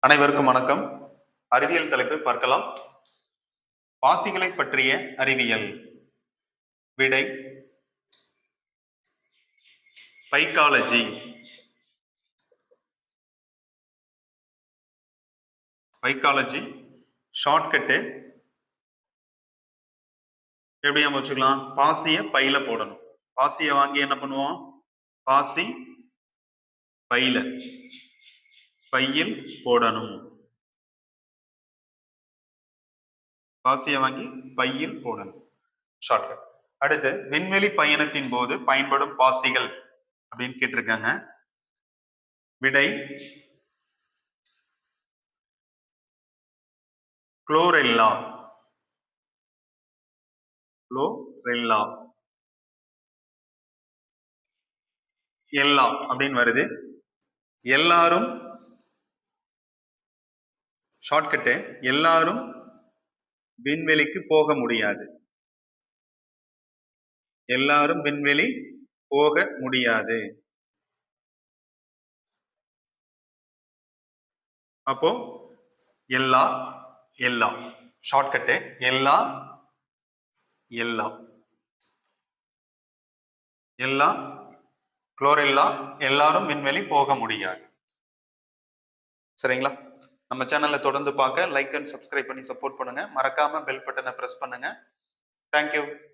அனைவருக்கும் வணக்கம். அறிவியல் தலைப்பை பார்க்கலாம். பாசிகளை பற்றிய அறிவியல். விடை பைக்காலஜி. பைக்காலஜி ஷார்ட்கட்டு எப்படி வச்சுக்கலாம்? பாசிய பையில போடணும். பாசிய வாங்கி என்ன பண்ணுவோம்? பாசி பையில் போடணும். பாசியை வாங்கி பையில் போடணும். ஷார்ட்கட். அடுத்து விண்வெளி பயணத்தின் போது பயன்படும் பாசிகள் அப்படின்னு கேட்டிருக்காங்க. விடை குளோரெல்லா. எல்லா அப்படின்னு வருது. எல்லாரும் ஷார்ட்கட்டு. எல்லாரும் விண்வெளிக்கு போக முடியாது. எல்லாரும் விண்வெளி போக முடியாது. அப்போ எல்லா ஷார்ட்கட்டு. எல்லா குளோரெல்லா. எல்லாரும் விண்வெளி போக முடியாது. சரிங்களா? நம்ம சேனலை தொடர்ந்து பார்க்க லைக் அண்ட் சப்ஸ்கிரைப் பண்ணி சப்போர்ட் பண்ணுங்க. மறக்காம பெல் பட்டனை பிரஸ் பண்ணுங்க. தேங்க்யூ.